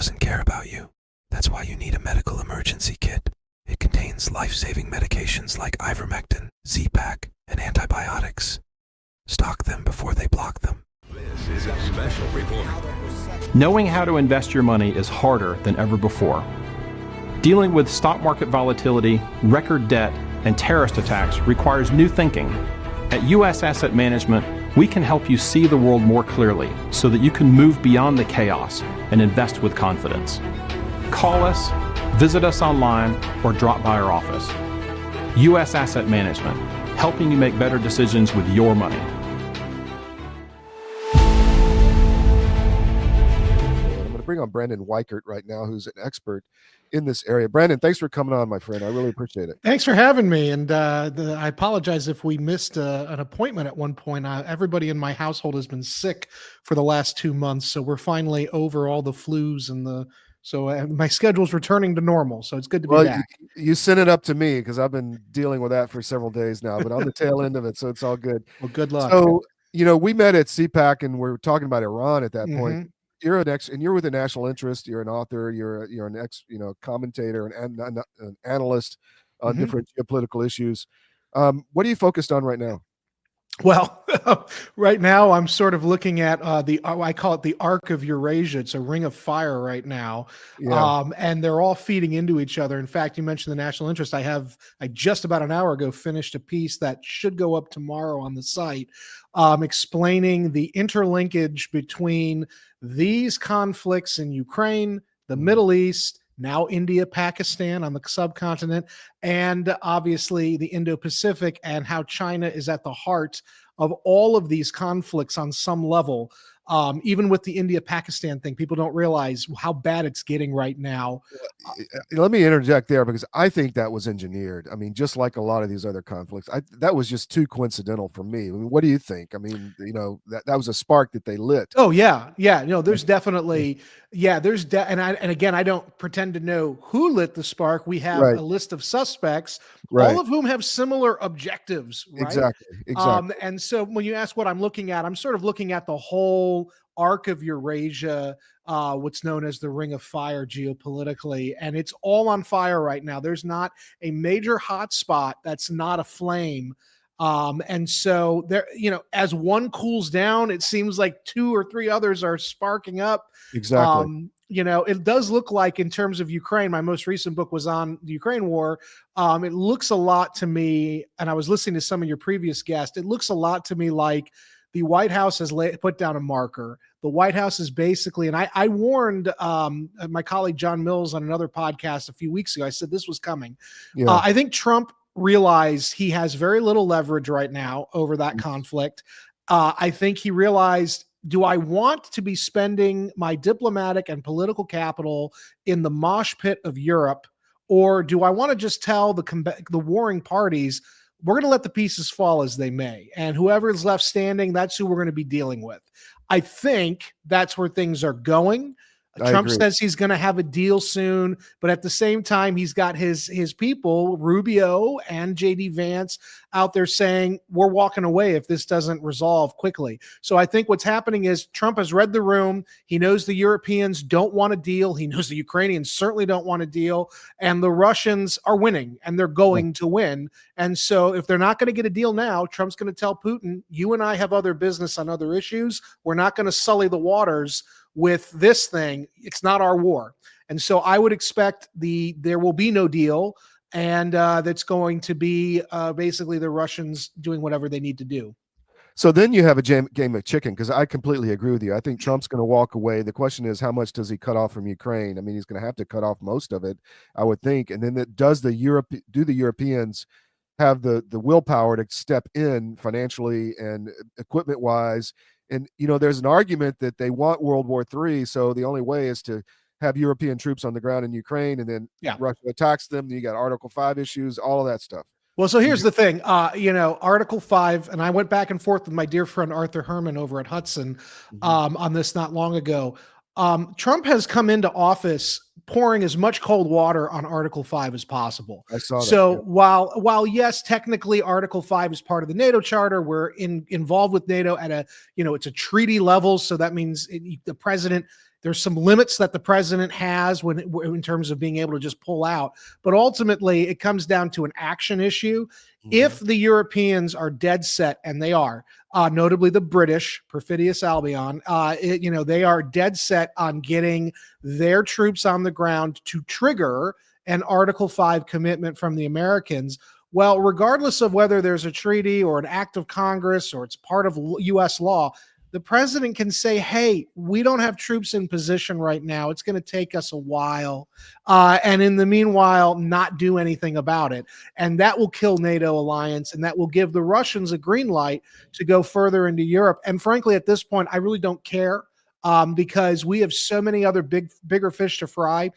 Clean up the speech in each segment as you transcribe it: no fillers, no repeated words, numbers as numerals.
doesn't care about you. That's why you need a medical emergency kit. It contains life-saving medications like ivermectin, Z-Pak, and antibiotics. Stock them before they block them. This is a special report. Knowing how to invest your money is harder than ever before. Dealing with stock market volatility, record debt, and terrorist attacks requires new thinking. At U.S. Asset Management, we can help you see the world more clearly so that you can move beyond the chaos and invest with confidence. Call us, visit us online, or drop by our office. U.S. Asset Management, helping you make better decisions with your money. I'm going to bring on Brandon Weichert right now, who's an expert in this area. Brandon, thanks for coming on, my friend. I really appreciate it. Thanks for having me. And I apologize if we missed an appointment at one point. Everybody in my household has been sick for the last 2 months, so we're finally over all the flus and my schedule's returning to normal. So it's good to be back. You sent it up to me because I've been dealing with that for several days now, but on the tail end of it, so it's all good. Well, good luck. So, we met at CPAC and we were talking about Iran at that point. You're you're with a national interest. You're an author. You're an commentator and an analyst on different geopolitical issues. What are you focused on right now? Well, right now I'm sort of looking at I call it the Arc of Eurasia. It's a ring of fire right now. Yeah. And they're all feeding into each other. In fact, you mentioned the national interest. I just about an hour ago finished a piece that should go up tomorrow on the site, explaining the interlinkage between these conflicts in Ukraine, the Middle East, now India, Pakistan on the subcontinent, and obviously the Indo-Pacific, and how China is at the heart of all of these conflicts on some level. Even with the India-Pakistan thing, people don't realize how bad it's getting right now. Let me interject there because I think that was engineered. I mean, just like a lot of these other conflicts, that was just too coincidental for me. I mean, what do you think? I mean, that was a spark that they lit. Oh yeah. There's definitely, and again, I don't pretend to know who lit the spark. We have a list of suspects, all of whom have similar objectives. Right? Exactly. And so when you ask what I'm looking at, I'm sort of looking at the whole arc of Eurasia, what's known as the Ring of Fire geopolitically, and it's all on fire right now. There's not a major hot spot that's not aflame. And so there, as one cools down, it seems like 2 or 3 others are sparking up. Exactly. It does look like, in terms of Ukraine, my most recent book was on the Ukraine war. It looks a lot to me, and I was listening to some of your previous guests, it looks a lot to me like the White House has put down a marker. The White House is basically, and I warned my colleague John Mills on another podcast a few weeks ago, I said this was coming. Yeah. I think Trump realized he has very little leverage right now over that conflict. I think he realized, do I want to be spending my diplomatic and political capital in the mosh pit of Europe, or do I want to just tell the warring parties, we're going to let the pieces fall as they may, and whoever is left standing, that's who we're going to be dealing with? I think that's where things are going. Trump says he's going to have a deal soon, but at the same time, he's got his people, Rubio and JD Vance, out there saying, we're walking away if this doesn't resolve quickly. So I think what's happening is Trump has read the room. He knows the Europeans don't want a deal. He knows the Ukrainians certainly don't want a deal. And the Russians are winning, and they're going to win. And so if they're not going to get a deal now, Trump's going to tell Putin, you and I have other business on other issues. We're not going to sully the waters with this thing. It's not our war. And so I would expect there will be no deal, and that's going to be basically the Russians doing whatever they need to do. So then you have a game of chicken, because I completely agree with you. I think Trump's going to walk away. The question is, how much does he cut off from Ukraine? I mean, he's going to have to cut off most of it, I would think. And then do the Europeans have the willpower to step in financially and equipment wise? And, there's an argument that they want World War III, so the only way is to have European troops on the ground in Ukraine, and then Russia attacks them. Then you got Article 5 issues, all of that stuff. Well, so here's the thing, Article 5, and I went back and forth with my dear friend Arthur Herman over at Hudson on this not long ago. Trump has come into office pouring as much cold water on Article 5 as possible. I saw that. So while yes, technically Article 5 is part of the NATO charter, we're involved with NATO at it's a treaty level. So that means the president There's some limits that the president has in terms of being able to just pull out. But ultimately, it comes down to an action issue. If the Europeans are dead set, and they are, notably the British, perfidious Albion, they are dead set on getting their troops on the ground to trigger an Article 5 commitment from the Americans. Well, regardless of whether there's a treaty or an act of Congress or it's part of U.S. law, the president can say, hey, we don't have troops in position right now. It's going to take us a while. And in the meanwhile, not do anything about it. And that will kill NATO alliance, and that will give the Russians a green light to go further into Europe. And frankly, at this point, I really don't care because we have so many other bigger fish to fry.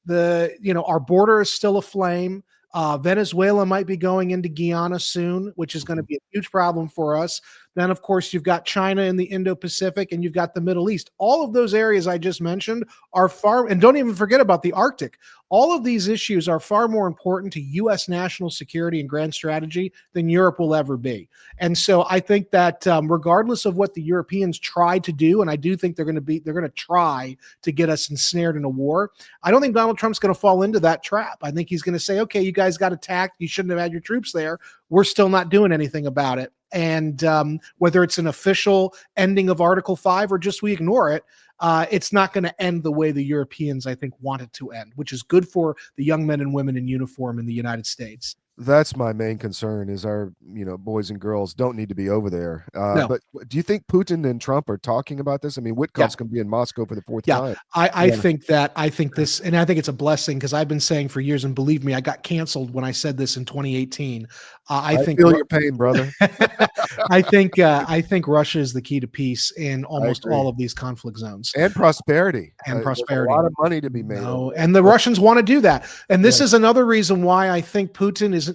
Our border is still aflame. Venezuela might be going into Guyana soon, which is going to be a huge problem for us. Then, of course, you've got China in the Indo-Pacific, and you've got the Middle East. All of those areas I just mentioned are far, and don't even forget about the Arctic. All of these issues are far more important to U.S. national security and grand strategy than Europe will ever be. And so I think that regardless of what the Europeans try to do, and I do think they're going to try to get us ensnared in a war, I don't think Donald Trump's going to fall into that trap. I think he's going to say, okay, you guys got attacked. You shouldn't have had your troops there. We're still not doing anything about it. And whether it's an official ending of Article 5 or just we ignore it, it's not going to end the way the Europeans, I think, want it to end, which is good for the young men and women in uniform in the United States. That's my main concern is our, boys and girls don't need to be over there. No. But do you think Putin and Trump are talking about this? I mean, Witkoff's going to be in Moscow for the fourth time. I think this, and I think it's a blessing because I've been saying for years, and believe me, I got canceled when I said this in 2018. I think feel your pain, brother. I think Russia is the key to peace in almost all of these conflict zones and prosperity. Prosperity. A lot of money to be made. And the Russians want to do that. And this is another reason why I think Putin is,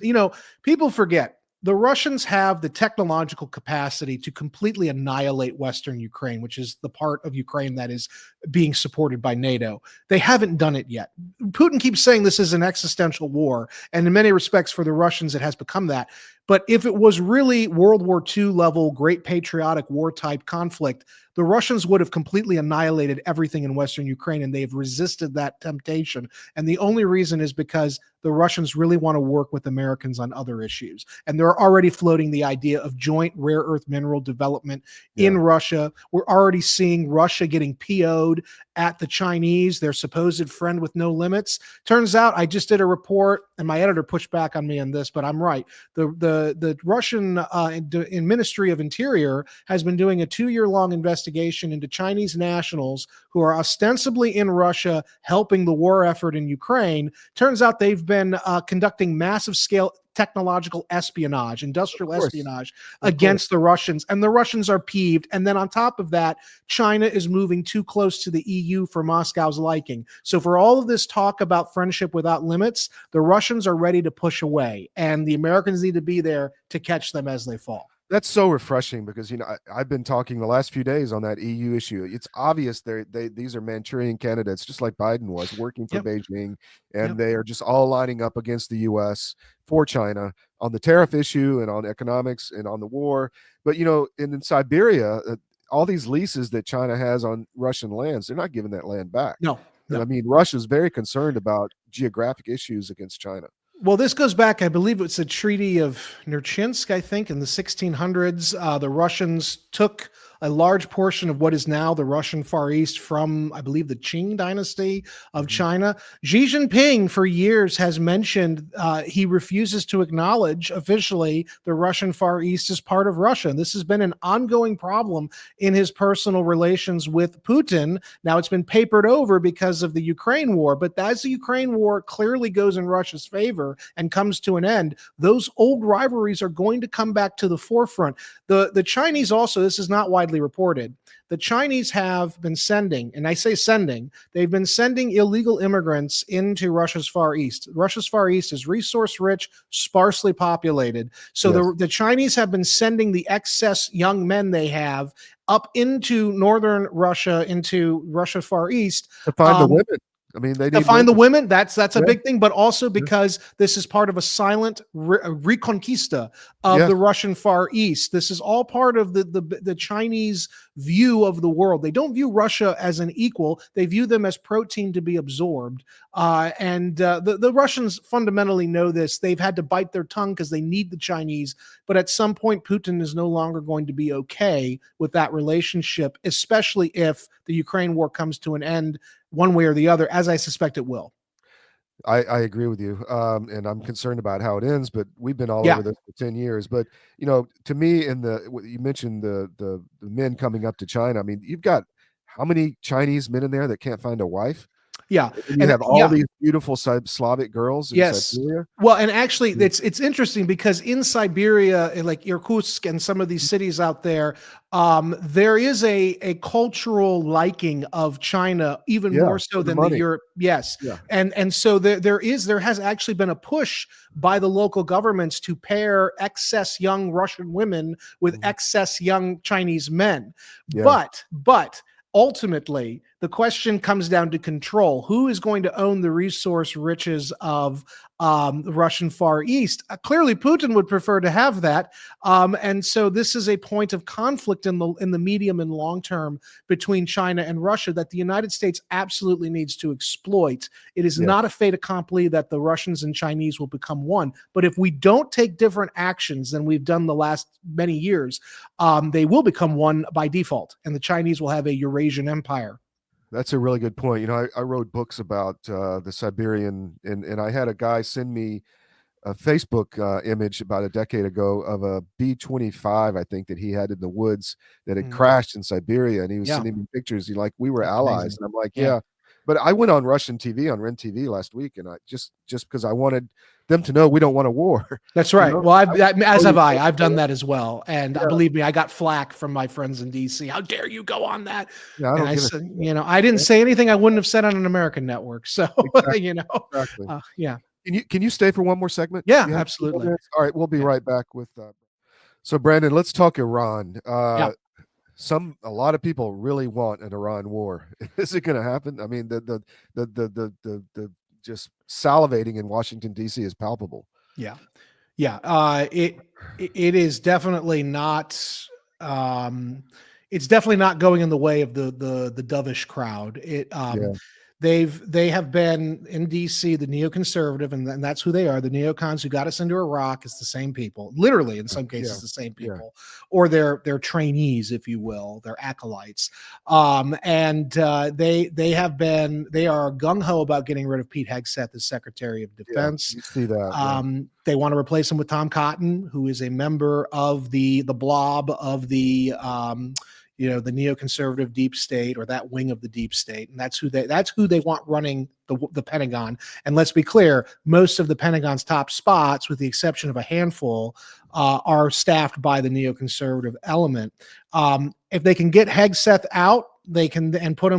people forget the Russians have the technological capacity to completely annihilate Western Ukraine, which is the part of Ukraine that is being supported by NATO. They haven't done it yet. Putin keeps saying this is an existential war, and in many respects for the Russians, it has become that. But if it was really World War II level, great patriotic war type conflict, the Russians would have completely annihilated everything in Western Ukraine, and they've resisted that temptation. And the only reason is because the Russians really want to work with Americans on other issues. And they're already floating the idea of joint rare earth mineral development in Russia. We're already seeing Russia getting PO'd at the Chinese, their supposed friend with no limits. Turns out I just did a report, and my editor pushed back on me on this, but I'm right. The Russian Ministry of Interior has been doing a 2-year-long investigation into Chinese nationals who are ostensibly in Russia helping the war effort in Ukraine. Turns out they've been conducting massive scale technological espionage, industrial espionage against the Russians, and the Russians are peeved. And then on top of that, China is moving too close to the EU for Moscow's liking. So for all of this talk about friendship without limits, the Russians are ready to push away, and the Americans need to be there to catch them as they fall. That's so refreshing because, I've been talking the last few days on that EU issue. It's obvious these are Manchurian candidates, just like Biden was, working for Beijing, and they are just all lining up against the U.S. for China on the tariff issue and on economics and on the war. But, in Siberia, all these leases that China has on Russian lands, they're not giving that land back. No. I mean, Russia's very concerned about geographic issues against China. Well, this goes back, I believe it's a Treaty of Nerchinsk, I think, in the 1600s. The Russians took a large portion of what is now the Russian Far East from, I believe, the Qing dynasty of China. Xi Jinping for years has mentioned he refuses to acknowledge officially the Russian Far East as part of Russia. And this has been an ongoing problem in his personal relations with Putin. Now it's been papered over because of the Ukraine war, but as the Ukraine war clearly goes in Russia's favor and comes to an end, those old rivalries are going to come back to the forefront. The Chinese also, this is not widely reported, the Chinese have been sending, and I say sending, they've been sending illegal immigrants into Russia's Far East. Russia's Far East is resource rich, sparsely populated. So the Chinese have been sending the excess young men they have up into northern Russia, into Russia Far East. To find the women. I mean, they To need find the women. women, that's a Yeah. big thing, but also Yeah. because this is part of a silent reconquista of Yes. the Russian Far East. This is all part of the Chinese view of the world. They don't view Russia as an equal. They view them as protein to be absorbed. And the Russians fundamentally know this. They've had to bite their tongue because they need the Chinese. But at some point, Putin is no longer going to be okay with that relationship, especially if the Ukraine war comes to an end one way or the other, as I suspect it will. I agree with you. And I'm concerned about how it ends, but we've been all Yeah. over this for 10 years. But, to me, you mentioned the men coming up to China. I mean, you've got how many Chinese men in there that can't find a wife? Yeah. And you And have all these beautiful Slavic girls in yes. Siberia. Well, and actually it's interesting because in Siberia, in like Irkutsk and some of these cities out there, there is a cultural liking of China even Yeah, more so for the than the money. Europe. Yes. Yeah. And so there has actually been a push by the local governments to pair excess young Russian women with excess young Chinese men. Yeah. But ultimately, the question comes down to control. Who is going to own the resource riches of the Russian Far East? Clearly, Putin would prefer to have that, and so this is a point of conflict in the medium and long term between China and Russia that the United States absolutely needs to exploit. It is not a fait accompli that the Russians and Chinese will become one, but if we don't take different actions than we've done the last many years, they will become one by default, and the Chinese will have a Eurasian empire. That's a really good point. I wrote books about the Siberian, and I had a guy send me a Facebook image about a decade ago of a B-25, I think, that he had in the woods that had crashed in Siberia, and he was sending me pictures. We were That's allies, amazing. and I'm like, yeah. But I went on Russian TV on Ren TV last week, and I just because I wanted them to know we don't want a war. That's right. Well, as have I. I've done that. that as well, and believe me, I got flack from my friends in DC. How dare you go on that? Yeah, I and don't I give a said, I didn't say anything I wouldn't have said on an American network. So, Exactly. Exactly. yeah. Can you stay for one more segment? Yeah, You have absolutely. All right, we'll be right back with. So, Brandon, let's talk Iran. Yeah. A lot of people really want an Iran war. Is it going to happen? I mean, the just salivating in Washington D.C. is palpable. Yeah. It is definitely not. It's definitely not going in the way of the dovish crowd. They have been in DC, the neoconservative, and that's who they are. The neocons who got us into Iraq is the same people, literally in some cases the same people, or they're trainees, if you will, they're acolytes. They are gung ho about getting rid of Pete Hegseth as Secretary of Defense. You see that. They want to replace him with Tom Cotton, who is a member of the blob of the the neoconservative deep state, or that wing of the deep state, and that's who they want running the Pentagon. And let's be clear, most of the Pentagon's top spots, with the exception of a handful, are staffed by the neoconservative element. If they can get Hegseth out, they can and put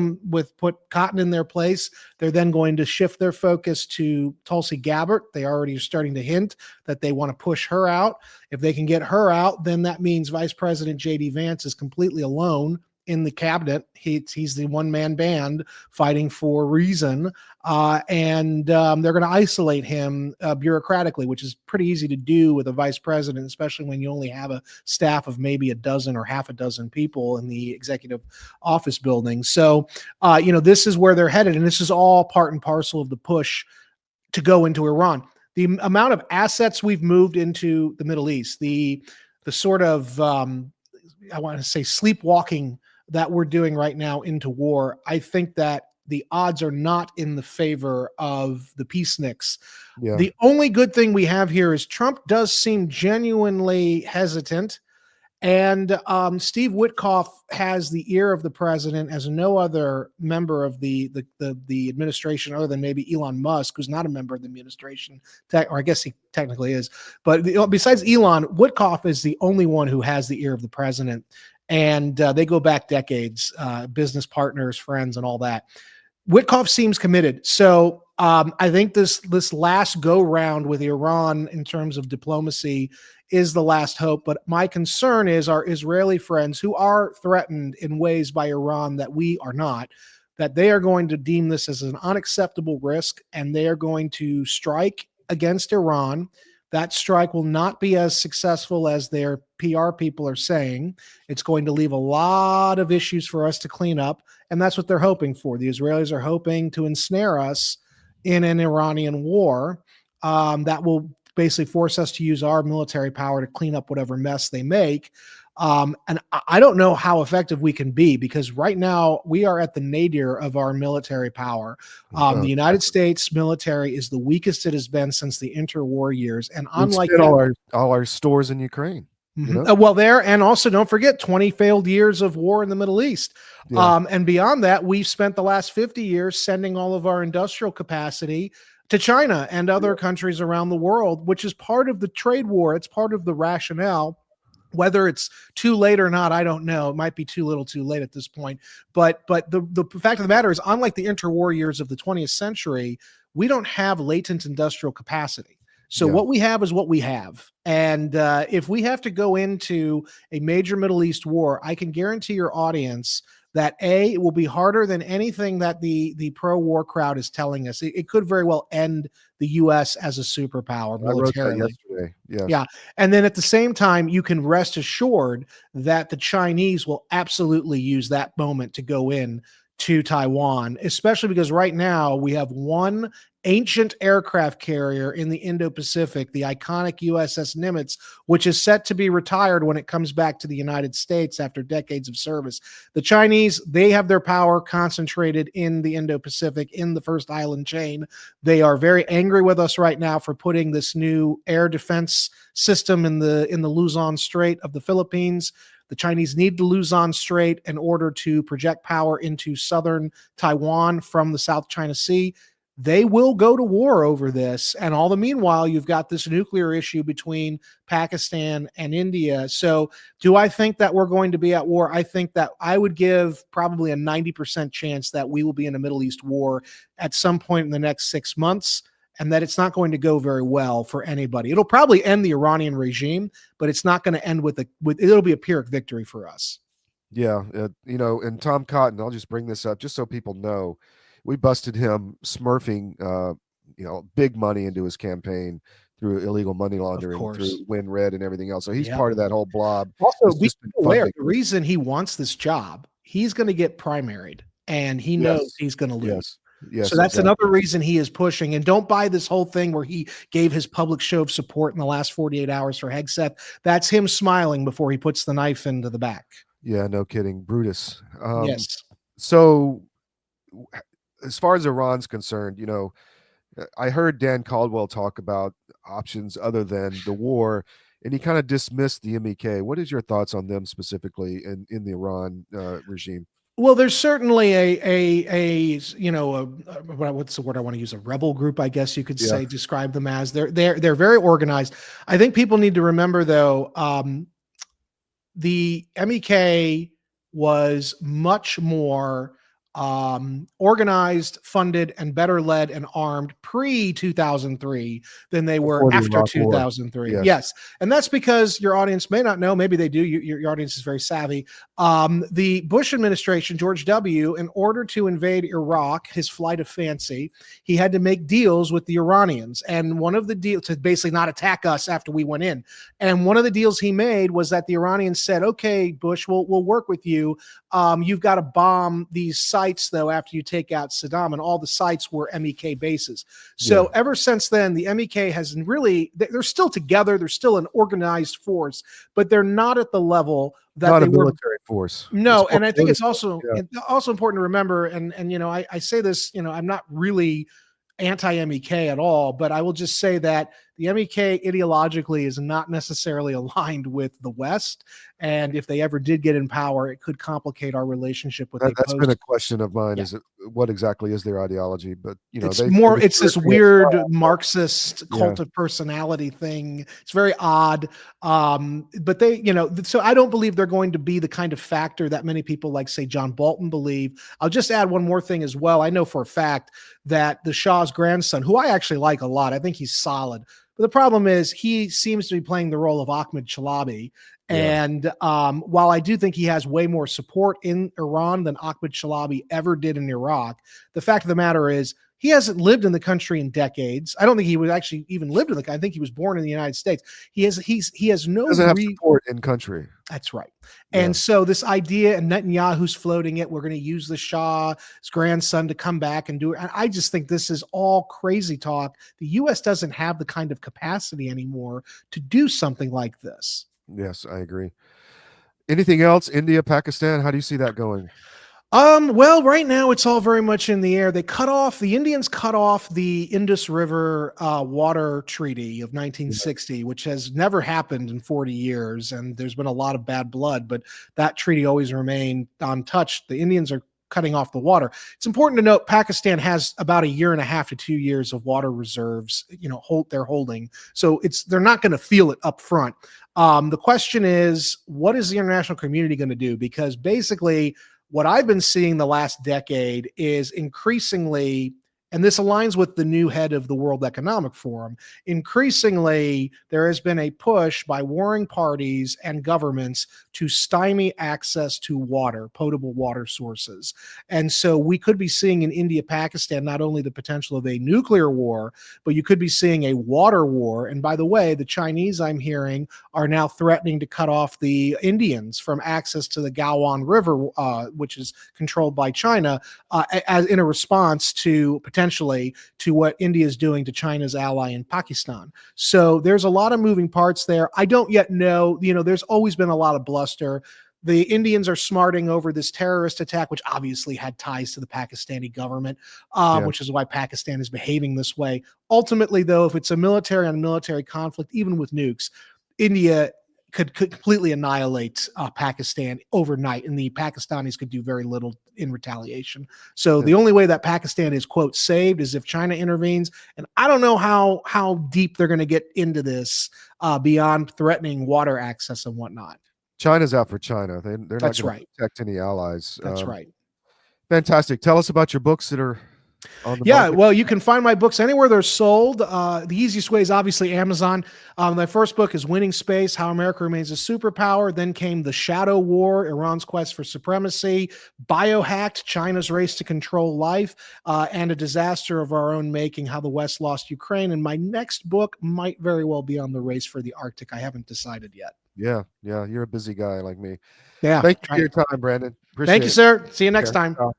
Cotton in their place. They're then going to shift their focus to Tulsi Gabbard. They already are starting to hint that they want to push her out. If they can get her out, then that means Vice President J.D. Vance is completely alone in the cabinet. He's the one-man band fighting for reason, and they're going to isolate him bureaucratically, which is pretty easy to do with a vice president, especially when you only have a staff of maybe a dozen or half a dozen people in the executive office building. So, this is where they're headed, and this is all part and parcel of the push to go into Iran. The amount of assets we've moved into the Middle East, the sort of I want to say sleepwalking that we're doing right now into war, I think that the odds are not in the favor of the peaceniks. Yeah. The only good thing we have here is Trump does seem genuinely hesitant, and Steve Witkoff has the ear of the president as no other member of the administration, other than maybe Elon Musk, who's not a member of the administration, or I guess he technically is. But besides Elon, Witkoff is the only one who has the ear of the president. And they go back decades, business partners, friends, and all that. Witkoff seems committed. So I think this last go round with Iran in terms of diplomacy is the last hope. But my concern is our Israeli friends, who are threatened in ways by Iran that we are not, that they are going to deem this as an unacceptable risk, and they are going to strike against Iran. That strike will not be as successful as their PR people are saying. It's going to leave a lot of issues for us to clean up, and that's what they're hoping for. The Israelis are hoping to ensnare us in an Iranian war that will basically force us to use our military power to clean up whatever mess they make. And I don't know how effective we can be, because right now we are at the nadir of our military power. The United States military is the weakest it has been since the interwar years. And unlike all our stores in Ukraine. Well, there, and also don't forget 20 failed years of war in the Middle East. Yeah. And beyond that, we've spent the last 50 years sending all of our industrial capacity to China and other countries around the world, which is part of the trade war. It's part of the rationale. Whether it's too late or not, I don't know. It might be too little too late at this point. But the fact of the matter is, unlike the interwar years of the 20th century, we don't have latent industrial capacity. So what we have is what we have. And if we have to go into a major Middle East war, I can guarantee your audience that it will be harder than anything that the pro-war crowd is telling us. It could very well end the U.S. as a superpower militarily. I wrote that yesterday. Yes. Yeah. And then at the same time, you can rest assured that the Chinese will absolutely use that moment to go in to Taiwan, especially because right now we have one ancient aircraft carrier in the Indo-Pacific, the iconic USS Nimitz, which is set to be retired when it comes back to the United States after decades of service. The Chinese, they have their power concentrated in the Indo-Pacific, in the first island chain. They are very angry with us right now for putting this new air defense system in the Luzon Strait of the Philippines. The Chinese need the Luzon Strait in order to project power into southern Taiwan from the South China Sea. They will go to war over this. And all the meanwhile, you've got this nuclear issue between Pakistan and India. So do I think that we're going to be at war? I think that I would give probably a 90% chance that we will be in a Middle East war at some point in the next 6 months, and that it's not going to go very well for anybody. It'll probably end the Iranian regime, but it's not going to end with it'll be a Pyrrhic victory for us. Yeah. And Tom Cotton, I'll just bring this up just so people know, we busted him smurfing, big money into his campaign through illegal money laundering, through WWIII and everything else. So he's part of that whole blob. Also, be aware, the reason he wants this job, he's going to get primaried, and he knows he's going to lose. Yes, so that's another reason he is pushing. And don't buy this whole thing where he gave his public show of support in the last 48 hours for Hegseth. That's him smiling before he puts the knife into the back. Yeah, no kidding. Brutus. Yes. So as far as Iran's concerned, I heard Dan Caldwell talk about options other than the war, and he kind of dismissed the MEK. What is your thoughts on them specifically in the Iran regime? Well, there's certainly what's the word I want to use? A rebel group, I guess you could say, describe them as. They're very organized. I think people need to remember, though, the MEK was much more organized, funded, and better led and armed pre-2003 than they were after 2003. Yes. And that's because your audience may not know, maybe they do, your audience is very savvy. The Bush administration, George W., in order to invade Iraq, his flight of fancy, he had to make deals with the Iranians. And one of the deals, to basically not attack us after we went in. And one of the deals he made was that the Iranians said, okay, Bush, we'll work with you. You've got to bomb these sites, though, after you take out Saddam, and all the sites were MEK bases. So ever since then, the MEK has really, they're still together. They're still an organized force, but they're not at the level that not they a military force. No, and I think it's also important to remember, and I say this, I'm not really anti-MEK at all, but I will just say that the MEK ideologically is not necessarily aligned with the West. And if they ever did get in power, it could complicate our relationship with that's been a question of mine. Is what exactly is their ideology? But it's this weird Marxist cult of personality thing. It's very odd. But they, so I don't believe they're going to be the kind of factor that many people like, say, John Bolton believe. I'll just add one more thing as well. I know for a fact that the Shah's grandson, who I actually like a lot, I think he's solid, But the problem is he seems to be playing the role of Ahmed Chalabi. Yeah. And while I do think he has way more support in Iran than Ahmed Chalabi ever did in Iraq, the fact of the matter is he hasn't lived in the country in decades. I don't think he would actually even lived in the country. I think he was born in the United States. He has no Doesn't have support in country. That's right. Yeah. And so this idea, and Netanyahu's floating it, we're going to use the Shah's grandson to come back and do it. And I just think this is all crazy talk. The U.S. doesn't have the kind of capacity anymore to do something like this. Yes, I agree. Anything else? India, Pakistan, how do you see that going? Well, right now it's all very much in the air. The Indians cut off the Indus River water treaty of 1960, which has never happened in 40 years. And there's been a lot of bad blood, but that treaty always remained untouched. The Indians are cutting off the water. It's important to note Pakistan has about 1.5 to 2 years of water reserves, they're holding. So they're not going to feel it up front. The question is, what is the international community going to do? Because basically, what I've been seeing the last decade is increasingly, and this aligns with the new head of the World Economic Forum, increasingly there has been a push by warring parties and governments to stymie access to water, potable water sources. And so we could be seeing in India, Pakistan, not only the potential of a nuclear war, but you could be seeing a water war. And by the way, the Chinese, I'm hearing, are now threatening to cut off the Indians from access to the Gawan River, which is controlled by China, as in a response to potentially to what India is doing to China's ally in Pakistan. So there's a lot of moving parts there. I don't yet know, there's always been a lot of bluster. The Indians are smarting over this terrorist attack, which obviously had ties to the Pakistani government, which is why Pakistan is behaving this way. Ultimately, though, if it's a military on military conflict, even with nukes, India could completely annihilate Pakistan overnight, and the Pakistanis could do very little in retaliation. So the only way that Pakistan is, quote, saved is if China intervenes. And I don't know how deep they're going to get into this beyond threatening water access and whatnot. China's out for China. They're not That's going to right. protect any allies. That's right. Fantastic. Tell us about your books that are on the Yeah, market. well, you can find my books anywhere they're sold. The easiest way is obviously Amazon. My first book is Winning Space, How America Remains a Superpower. Then came The Shadow War, Iran's Quest for Supremacy, Biohacked, China's Race to Control Life, and A Disaster of Our Own Making, How the West Lost Ukraine. And my next book might very well be on the race for the Arctic. I haven't decided yet. Yeah. You're a busy guy like me. Yeah. Thank you for your time, Brandon. Appreciate Thank you, it. sir. See you next time. Bye.